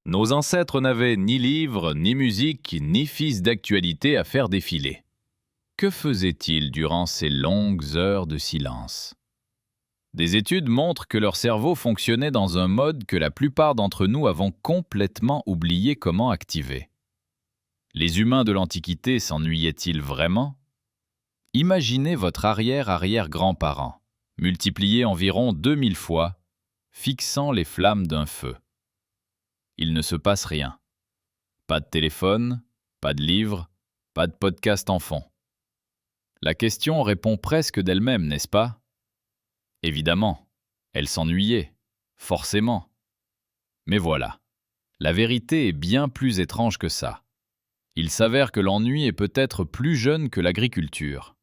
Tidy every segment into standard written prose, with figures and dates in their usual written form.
Nos ancêtres n'avaient ni livres, ni musique, ni fils d'actualité à faire défiler. Que faisaient-ils durant ces longues heures de silence? Des études montrent que leur cerveau fonctionnait dans un mode que la plupart d'entre nous avons complètement oublié comment activer. Les humains de l'Antiquité s'ennuyaient-ils vraiment? Imaginez votre arrière-arrière-grand-parent, multiplié environ 2000 fois, fixant les flammes d'un feu. Il ne se passe rien. Pas de téléphone, pas de livre, pas de podcast en fond. La question répond presque d'elle-même, n'est-ce pas? Évidemment, elle s'ennuyait, forcément. Mais voilà, la vérité est bien plus étrange que ça. Il s'avère que l'ennui est peut-être plus jeune que l'agriculture.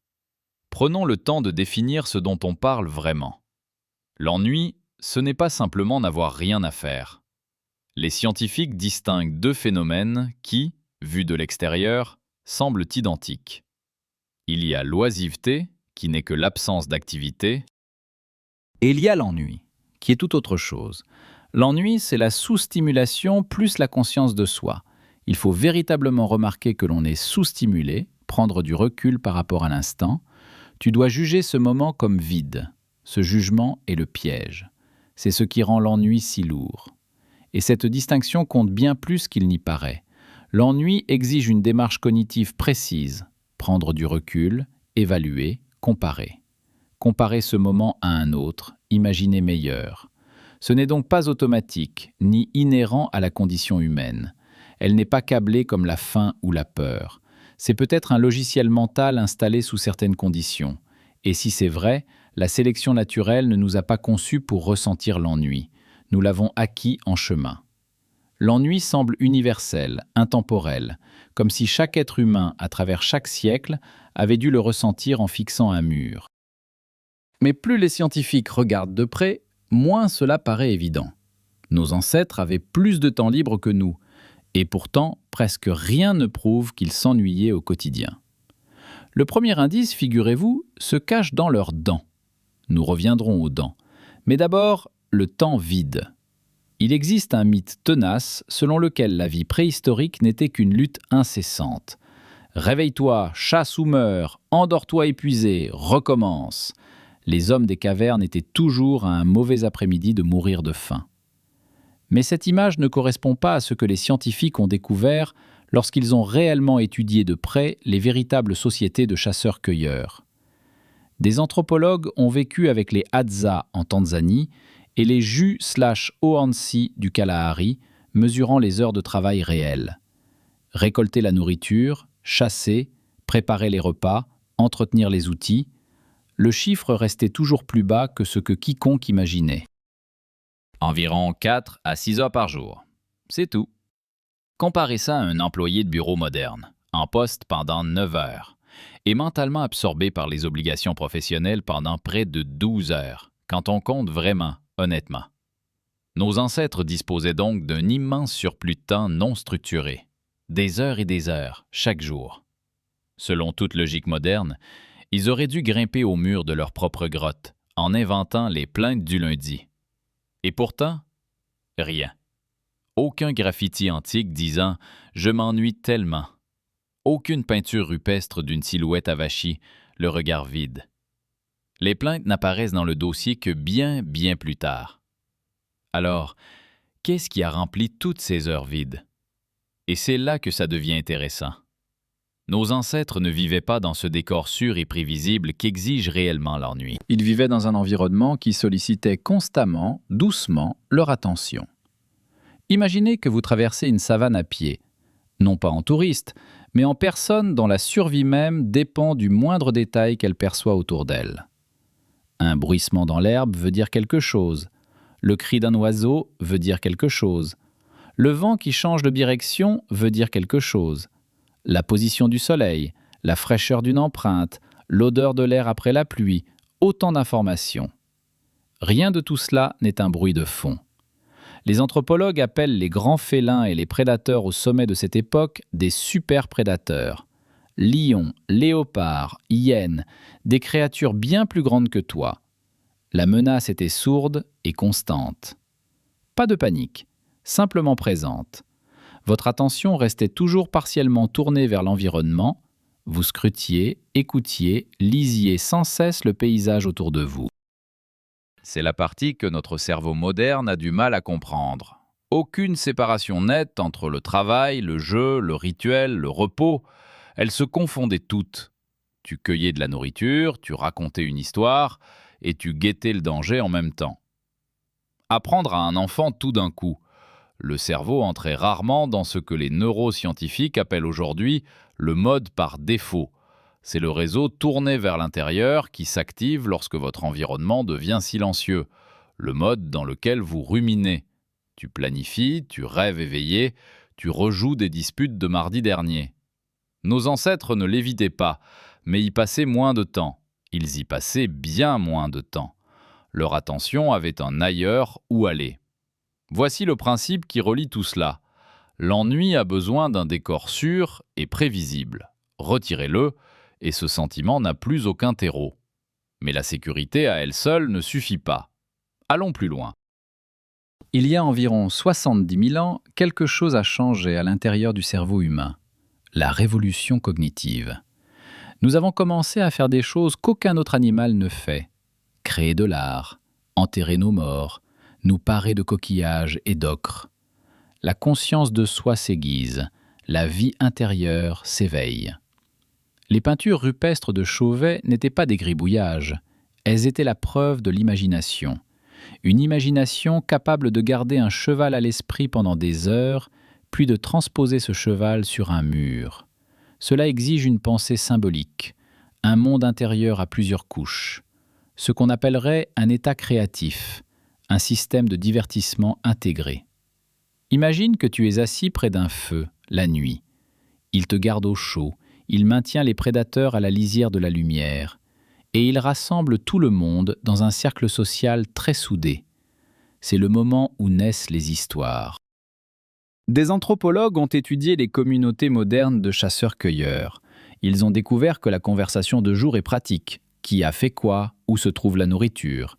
Prenons le temps de définir ce dont on parle vraiment. L'ennui, ce n'est pas simplement n'avoir rien à faire. Les scientifiques distinguent deux phénomènes qui, vus de l'extérieur, semblent identiques. Il y a l'oisiveté, qui n'est que l'absence d'activité, Et il y a l'ennui, qui est tout autre chose. L'ennui, c'est la sous-stimulation plus la conscience de soi. Il faut véritablement remarquer que l'on est sous-stimulé, prendre du recul par rapport à l'instant. Tu dois juger ce moment comme vide. Ce jugement est le piège. C'est ce qui rend l'ennui si lourd. Et cette distinction compte bien plus qu'il n'y paraît. L'ennui exige une démarche cognitive précise. Prendre du recul, évaluer, comparer. Comparer ce moment à un autre, imaginer meilleur. Ce n'est donc pas automatique, ni inhérent à la condition humaine. Elle n'est pas câblée comme la faim ou la peur. C'est peut-être un logiciel mental installé sous certaines conditions. Et si c'est vrai, la sélection naturelle ne nous a pas conçus pour ressentir l'ennui. Nous l'avons acquis en chemin. L'ennui semble universel, intemporel, comme si chaque être humain, à travers chaque siècle, avait dû le ressentir en fixant un mur. Mais plus les scientifiques regardent de près, moins cela paraît évident. Nos ancêtres avaient plus de temps libre que nous, et pourtant, presque rien ne prouve qu'ils s'ennuyaient au quotidien. Le premier indice, figurez-vous, se cache dans leurs dents. Nous reviendrons aux dents. Mais d'abord, le temps vide. Il existe un mythe tenace selon lequel la vie préhistorique n'était qu'une lutte incessante. Réveille-toi, chasse ou meurs, endors-toi épuisé, recommence. Les hommes des cavernes étaient toujours à un mauvais après-midi de mourir de faim. Mais cette image ne correspond pas à ce que les scientifiques ont découvert lorsqu'ils ont réellement étudié de près les véritables sociétés de chasseurs-cueilleurs. Des anthropologues ont vécu avec les Hadza en Tanzanie et les Ju/Oansi du Kalahari, mesurant les heures de travail réelles. Récolter la nourriture, chasser, préparer les repas, entretenir les outils, le chiffre restait toujours plus bas que ce que quiconque imaginait. environ 4 à 6 heures par jour. C'est tout. Comparez ça à un employé de bureau moderne, en poste pendant 9 heures, et mentalement absorbé par les obligations professionnelles pendant près de 12 heures, quand on compte vraiment, honnêtement. Nos ancêtres disposaient donc d'un immense surplus de temps non structuré, des heures et des heures, chaque jour. Selon toute logique moderne, ils auraient dû grimper au mur de leur propre grotte, en inventant les plaintes du lundi. Et pourtant, rien. Aucun graffiti antique disant « Je m'ennuie tellement ». Aucune peinture rupestre d'une silhouette avachie, le regard vide. Les plaintes n'apparaissent dans le dossier que bien plus tard. Alors, qu'est-ce qui a rempli toutes ces heures vides? Et c'est là que ça devient intéressant. Nos ancêtres ne vivaient pas dans ce décor sûr et prévisible qu'exige réellement l'ennui. Ils vivaient dans un environnement qui sollicitait constamment, doucement, leur attention. Imaginez que vous traversez une savane à pied, non pas en touriste, mais en personne dont la survie même dépend du moindre détail qu'elle perçoit autour d'elle. Un bruissement dans l'herbe veut dire quelque chose. Le cri d'un oiseau veut dire quelque chose. Le vent qui change de direction veut dire quelque chose. La position du soleil, la fraîcheur d'une empreinte, l'odeur de l'air après la pluie, autant d'informations. Rien de tout cela n'est un bruit de fond. Les anthropologues appellent les grands félins et les prédateurs au sommet de cette époque des super-prédateurs. Lions, léopards, hyènes, des créatures bien plus grandes que toi. La menace était sourde et constante. Pas de panique. simplement présente. Votre attention restait toujours partiellement tournée vers l'environnement, vous scrutiez, écoutiez, lisiez sans cesse le paysage autour de vous. C'est la partie que notre cerveau moderne a du mal à comprendre. Aucune séparation nette entre le travail, le jeu, le rituel, le repos. Elles se confondaient toutes. Tu cueillais de la nourriture, tu racontais une histoire, et tu guettais le danger en même temps. Apprendre à un enfant tout d'un coup. Le cerveau entrait rarement dans ce que les neuroscientifiques appellent aujourd'hui le mode par défaut. C'est le réseau tourné vers l'intérieur qui s'active lorsque votre environnement devient silencieux, le mode dans lequel vous ruminez. Tu planifies, tu rêves éveillé, tu rejoues des disputes de mardi dernier. Nos ancêtres ne l'évitaient pas, mais y passaient moins de temps. Ils y passaient bien moins de temps. Leur attention avait un ailleurs où aller. Voici le principe qui relie tout cela. L'ennui a besoin d'un décor sûr et prévisible. Retirez-le, et ce sentiment n'a plus aucun terreau. Mais la sécurité à elle seule ne suffit pas. Allons plus loin. Il y a environ 70 000 ans, quelque chose a changé à l'intérieur du cerveau humain. La révolution cognitive. Nous avons commencé à faire des choses qu'aucun autre animal ne fait. Créer de l'art, enterrer nos morts, nous parer de coquillages et d'ocre. La conscience de soi s'aiguise, la vie intérieure s'éveille. Les peintures rupestres de Chauvet n'étaient pas des gribouillages, elles étaient la preuve de l'imagination. Une imagination capable de garder un cheval à l'esprit pendant des heures, puis de transposer ce cheval sur un mur. Cela exige une pensée symbolique, un monde intérieur à plusieurs couches, ce qu'on appellerait un état créatif, un système de divertissement intégré. Imagine que tu es assis près d'un feu, la nuit. Il te garde au chaud, il maintient les prédateurs à la lisière de la lumière, et il rassemble tout le monde dans un cercle social très soudé. C'est le moment où naissent les histoires. Des anthropologues ont étudié les communautés modernes de chasseurs-cueilleurs. Ils ont découvert que la conversation de jour est pratique. Qui a fait quoi? Où se trouve la nourriture?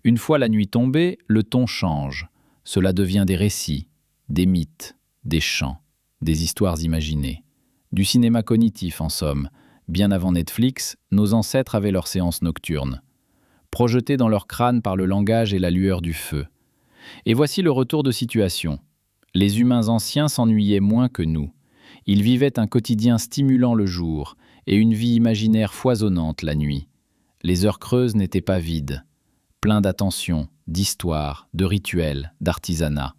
Une fois la nuit tombée, le ton change. Cela devient des récits, des mythes, des chants, des histoires imaginées. Du cinéma cognitif, en somme. Bien avant Netflix, nos ancêtres avaient leurs séances nocturnes, projetées dans leur crâne par le langage et la lueur du feu. Et voici le retour de situation. Les humains anciens s'ennuyaient moins que nous. Ils vivaient un quotidien stimulant le jour et une vie imaginaire foisonnante la nuit. Les heures creuses n'étaient pas vides, plein d'attention, d'histoire, de rituels, d'artisanat.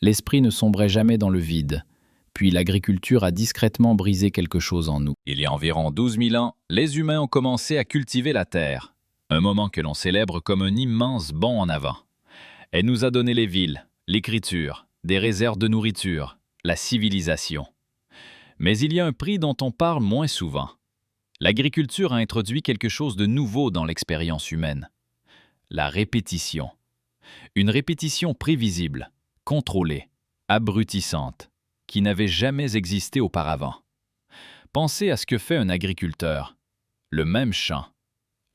L'esprit ne sombrait jamais dans le vide. Puis l'agriculture a discrètement brisé quelque chose en nous. Il y a environ 12 000 ans, les humains ont commencé à cultiver la terre. Un moment que l'on célèbre comme un immense bond en avant. Elle nous a donné les villes, l'écriture, des réserves de nourriture, la civilisation. Mais il y a un prix dont on parle moins souvent. L'agriculture a introduit quelque chose de nouveau dans l'expérience humaine. La répétition. Une répétition prévisible, contrôlée, abrutissante, qui n'avait jamais existé auparavant. Pensez à ce que fait un agriculteur. Le même champ,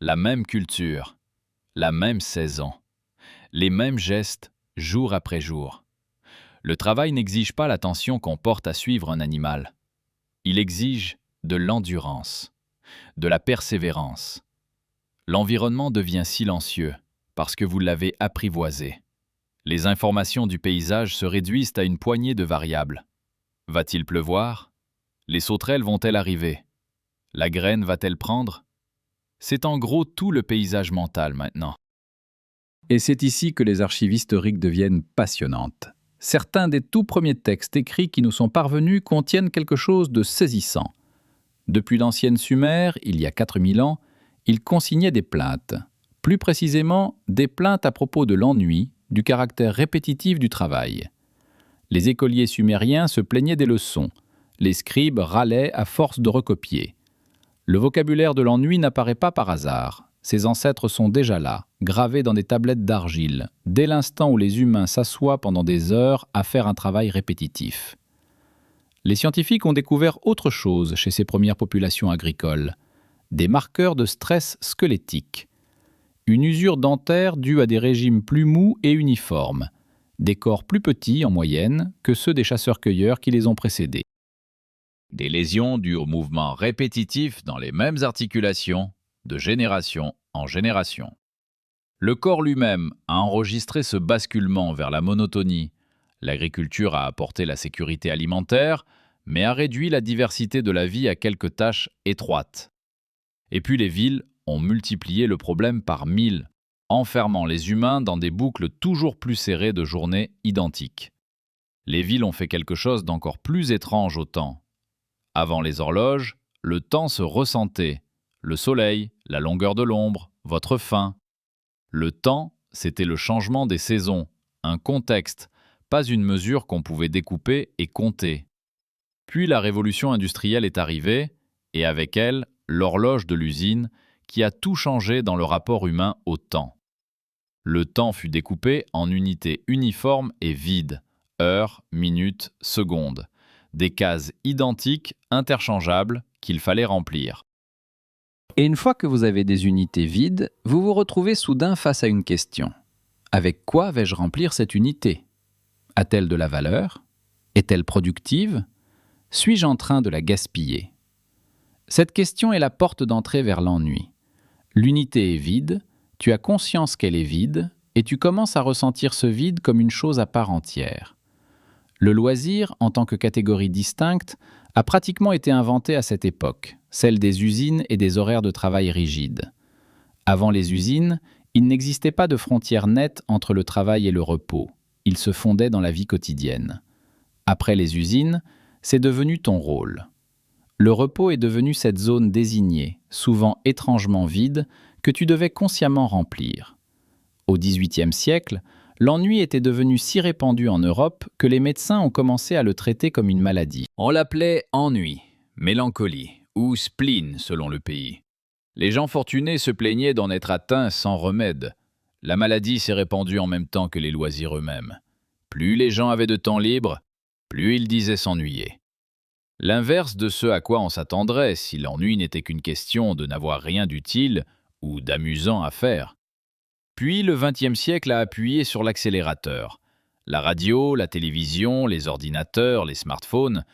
la même culture, la même saison, les mêmes gestes jour après jour. Le travail n'exige pas l'attention qu'on porte à suivre un animal. Il exige de l'endurance, de la persévérance. L'environnement devient silencieux parce que vous l'avez apprivoisé. Les informations du paysage se réduisent à une poignée de variables. Va-t-il pleuvoir? Les sauterelles vont-elles arriver? La graine va-t-elle prendre? C'est en gros tout le paysage mental maintenant. Et c'est ici que les archives historiques deviennent passionnantes. Certains des tout premiers textes écrits qui nous sont parvenus contiennent quelque chose de saisissant. Depuis l'ancienne Sumer, il y a 4000 ans, ils consignaient des plaintes. Plus précisément, des plaintes à propos de l'ennui, du caractère répétitif du travail. Les écoliers sumériens se plaignaient des leçons. Les scribes râlaient à force de recopier. Le vocabulaire de l'ennui n'apparaît pas par hasard. Ses ancêtres sont déjà là, gravés dans des tablettes d'argile, dès l'instant où les humains s'assoient pendant des heures à faire un travail répétitif. Les scientifiques ont découvert autre chose chez ces premières populations agricoles. Des marqueurs de stress squelettique. Une usure dentaire due à des régimes plus mous et uniformes. des corps plus petits en moyenne que ceux des chasseurs-cueilleurs qui les ont précédés. Des lésions dues au mouvement répétitif dans les mêmes articulations, de génération en génération. Le corps lui-même a enregistré ce basculement vers la monotonie. L'agriculture a apporté la sécurité alimentaire, mais a réduit la diversité de la vie à quelques tâches étroites. Et puis les villes ont multiplié le problème par 1000, enfermant les humains dans des boucles toujours plus serrées de journées identiques. Les villes ont fait quelque chose d'encore plus étrange au temps. Avant les horloges, le temps se ressentait. Le soleil, la longueur de l'ombre, votre faim. Le temps, c'était le changement des saisons, un contexte, pas une mesure qu'on pouvait découper et compter. Puis la révolution industrielle est arrivée, et avec elle, l'horloge de l'usine, qui a tout changé dans le rapport humain au temps. Le temps fut découpé en unités uniformes et vides, heures, minutes, secondes, des cases identiques, interchangeables, qu'il fallait remplir. Et une fois que vous avez des unités vides, vous vous retrouvez soudain face à une question. Avec quoi vais-je remplir cette unité ? A-t-elle de la valeur ? Est-elle productive ? Suis-je en train de la gaspiller ? Cette question est la porte d'entrée vers l'ennui. L'unité est vide, tu as conscience qu'elle est vide, et tu commences à ressentir ce vide comme une chose à part entière. Le loisir, en tant que catégorie distincte, a pratiquement été inventé à cette époque, celle des usines et des horaires de travail rigides. Avant les usines, il n'existait pas de frontière nette entre le travail et le repos. Ils se fondaient dans la vie quotidienne. Après les usines, c'est devenu ton rôle. Le repos est devenu cette zone désignée, souvent étrangement vide, que tu devais consciemment remplir. Au XVIIIe siècle, l'ennui était devenu si répandu en Europe que les médecins ont commencé à le traiter comme une maladie. On l'appelait ennui, mélancolie ou spleen selon le pays. Les gens fortunés se plaignaient d'en être atteints sans remède. La maladie s'est répandue en même temps que les loisirs eux-mêmes. Plus les gens avaient de temps libre, plus ils disaient s'ennuyer. L'inverse de ce à quoi on s'attendrait si l'ennui n'était qu'une question de n'avoir rien d'utile ou d'amusant à faire. Puis le XXe siècle a appuyé sur l'accélérateur. La radio, la télévision, les ordinateurs, les smartphones,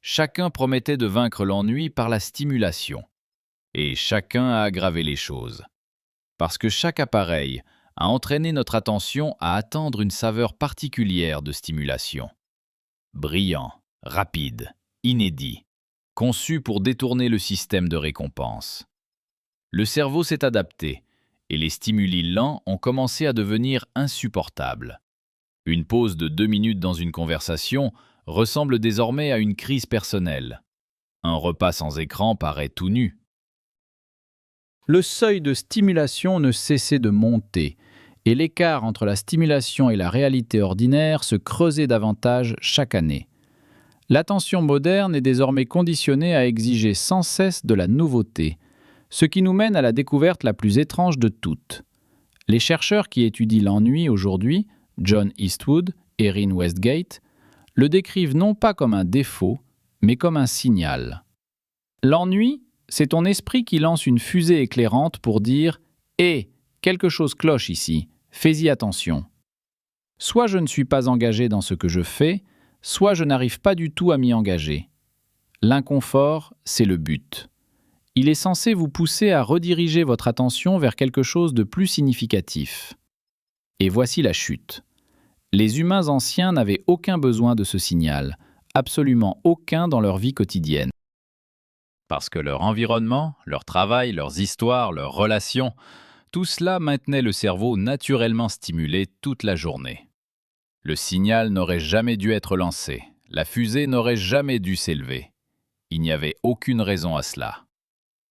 chacun promettait de vaincre l'ennui par la stimulation. Et chacun a aggravé les choses. Parce que chaque appareil a entraîné notre attention à attendre une saveur particulière de stimulation. Brillant, rapide, inédit, conçu pour détourner le système de récompense. Le cerveau s'est adapté, et les stimuli lents ont commencé à devenir insupportables. Une pause de 2 minutes dans une conversation ressemble désormais à une crise personnelle. Un repas sans écran paraît tout nu. Le seuil de stimulation ne cessait de monter, et l'écart entre la stimulation et la réalité ordinaire se creusait davantage chaque année. L'attention moderne est désormais conditionnée à exiger sans cesse de la nouveauté, ce qui nous mène à la découverte la plus étrange de toutes. Les chercheurs qui étudient l'ennui aujourd'hui, John Eastwood et Erin Westgate, le décrivent non pas comme un défaut, mais comme un signal. L'ennui, c'est ton esprit qui lance une fusée éclairante pour dire « Hé, quelque chose cloche ici, fais-y attention ». Soit je ne suis pas engagé dans ce que je fais, soit je n'arrive pas du tout à m'y engager. L'inconfort, c'est le but. Il est censé vous pousser à rediriger votre attention vers quelque chose de plus significatif. Et voici la chute. Les humains anciens n'avaient aucun besoin de ce signal, absolument aucun dans leur vie quotidienne. Parce que leur environnement, leur travail, leurs histoires, leurs relations, tout cela maintenait le cerveau naturellement stimulé toute la journée. Le signal n'aurait jamais dû être lancé, la fusée n'aurait jamais dû s'élever. Il n'y avait aucune raison à cela.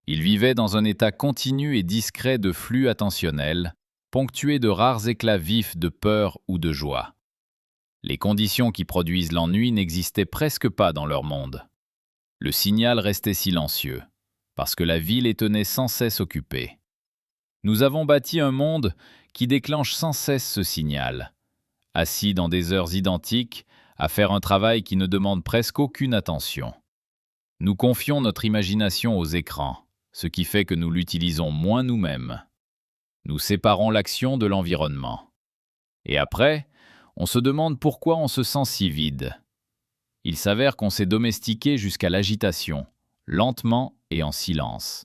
Ils vivaient dans un état continu et discret de flux attentionnel, ponctué de rares éclats vifs de peur ou de joie. Les conditions qui produisent l'ennui n'existaient presque pas dans leur monde. Le signal restait silencieux, parce que la vie les tenait sans cesse occupés. Nous avons bâti un monde qui déclenche sans cesse ce signal, assis dans des heures identiques, à faire un travail qui ne demande presque aucune attention. Nous confions notre imagination aux écrans, ce qui fait que nous l'utilisons moins nous-mêmes. Nous séparons l'action de l'environnement. Et après, On se demande pourquoi on se sent si vide. Il s'avère qu'on s'est domestiqué jusqu'à l'agitation, lentement et en silence.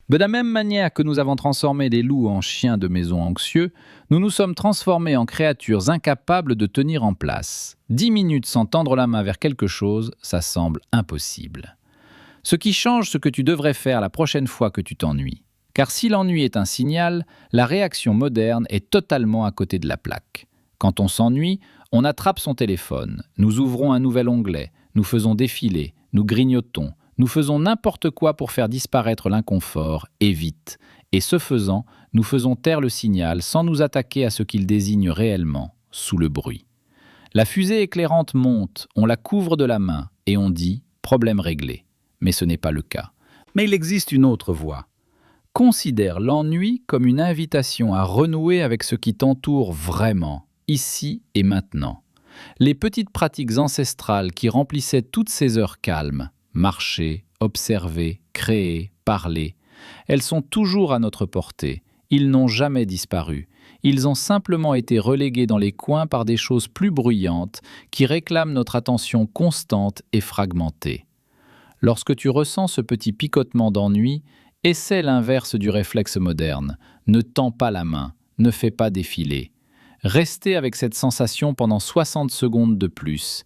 De la même manière que nous avons transformé des loups en chiens de maison anxieux, nous nous sommes transformés en créatures incapables de tenir en place. 10 minutes sans tendre la main vers quelque chose, ça semble impossible. Ce qui change ce que tu devrais faire la prochaine fois que tu t'ennuies. Car si l'ennui est un signal, la réaction moderne est totalement à côté de la plaque. Quand on s'ennuie, on attrape son téléphone, nous ouvrons un nouvel onglet, nous faisons défiler, nous grignotons, nous faisons n'importe quoi pour faire disparaître l'inconfort, et vite. Et ce faisant, nous faisons taire le signal sans nous attaquer à ce qu'il désigne réellement, sous le bruit. La fusée éclairante monte, on la couvre de la main, et on dit « problème réglé ». Mais ce n'est pas le cas. Mais il existe une autre voie. Considère l'ennui comme une invitation à renouer avec ce qui t'entoure vraiment, ici et maintenant. Les petites pratiques ancestrales qui remplissaient toutes ces heures calmes, marcher, observer, créer, parler, elles sont toujours à notre portée. Ils n'ont jamais disparu. Ils ont simplement été relégués dans les coins par des choses plus bruyantes qui réclament notre attention constante et fragmentée. Lorsque tu ressens ce petit picotement d'ennui, essaie l'inverse du réflexe moderne. Ne tends pas la main, ne fais pas défiler. Restez avec cette sensation pendant 60 secondes de plus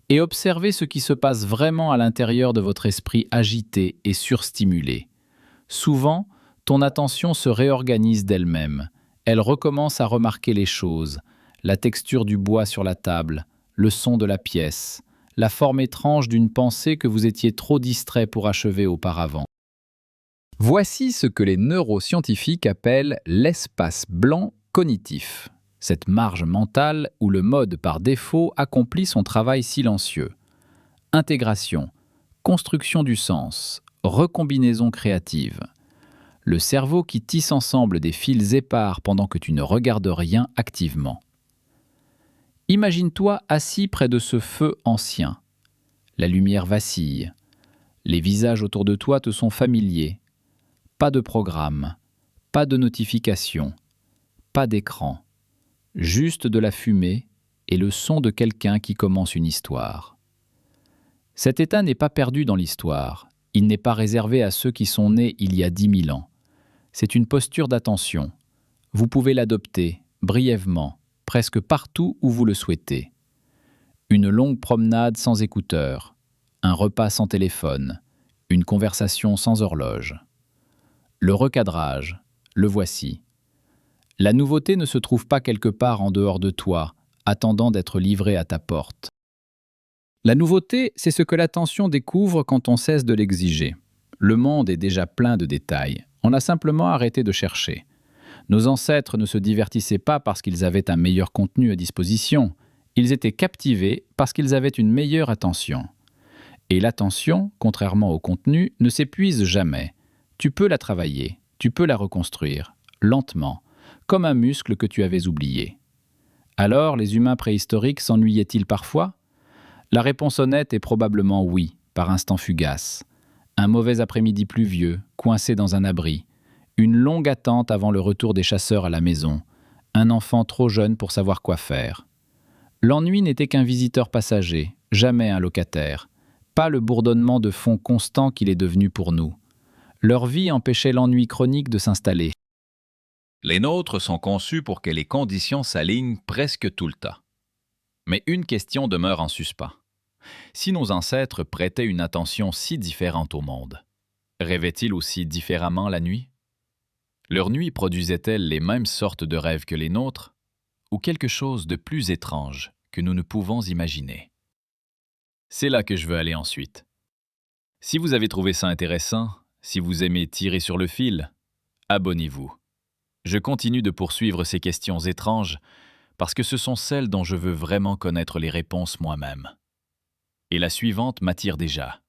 et observez ce qui se passe vraiment à l'intérieur de votre esprit agité et surstimulé. Souvent, ton attention se réorganise d'elle-même. Elle recommence à remarquer les choses, la texture du bois sur la table, le son de la pièce, la forme étrange d'une pensée que vous étiez trop distrait pour achever auparavant. Voici ce que les neuroscientifiques appellent l'espace blanc cognitif. Cette marge mentale où le mode par défaut accomplit son travail silencieux. Intégration, construction du sens, recombinaison créative. Le cerveau qui tisse ensemble des fils épars pendant que tu ne regardes rien activement. Imagine-toi assis près de ce feu ancien. La lumière vacille. Les visages autour de toi te sont familiers. Pas de programme, pas de notification, pas d'écran. Juste de la fumée et le son de quelqu'un qui commence une histoire. Cet état n'est pas perdu dans l'histoire, il n'est pas réservé à ceux qui sont nés il y a 10 000 ans. C'est une posture d'attention. Vous pouvez l'adopter, brièvement, presque partout où vous le souhaitez. Une longue promenade sans écouteurs, un repas sans téléphone, une conversation sans horloge. Le recadrage, le voici. La nouveauté ne se trouve pas quelque part en dehors de toi, attendant d'être livrée à ta porte. La nouveauté, c'est ce que l'attention découvre quand on cesse de l'exiger. Le monde est déjà plein de détails. On a simplement arrêté de chercher. Nos ancêtres ne se divertissaient pas parce qu'ils avaient un meilleur contenu à disposition. Ils étaient captivés parce qu'ils avaient une meilleure attention. Et l'attention, contrairement au contenu, ne s'épuise jamais. Tu peux la travailler, tu peux la reconstruire, lentement, comme un muscle que tu avais oublié. Alors, les humains préhistoriques s'ennuyaient-ils parfois ? La réponse honnête est probablement oui, par instants fugaces. Un mauvais après-midi pluvieux, coincé dans un abri, une longue attente avant le retour des chasseurs à la maison, un enfant trop jeune pour savoir quoi faire. L'ennui n'était qu'un visiteur passager, jamais un locataire, pas le bourdonnement de fond constant qu'il est devenu pour nous. Leur vie empêchait l'ennui chronique de s'installer. Les nôtres sont conçus pour que les conditions s'alignent presque tout le temps. Mais une question demeure en suspens. Si nos ancêtres prêtaient une attention si différente au monde, rêvaient-ils aussi différemment la nuit? Leur nuit produisait-elle les mêmes sortes de rêves que les nôtres, ou quelque chose de plus étrange que nous ne pouvons imaginer? C'est là que je veux aller ensuite. Si vous avez trouvé ça intéressant, si vous aimez tirer sur le fil, abonnez-vous. Je continue de poursuivre ces questions étranges parce que ce sont celles dont je veux vraiment connaître les réponses moi-même. Et la suivante m'attire déjà.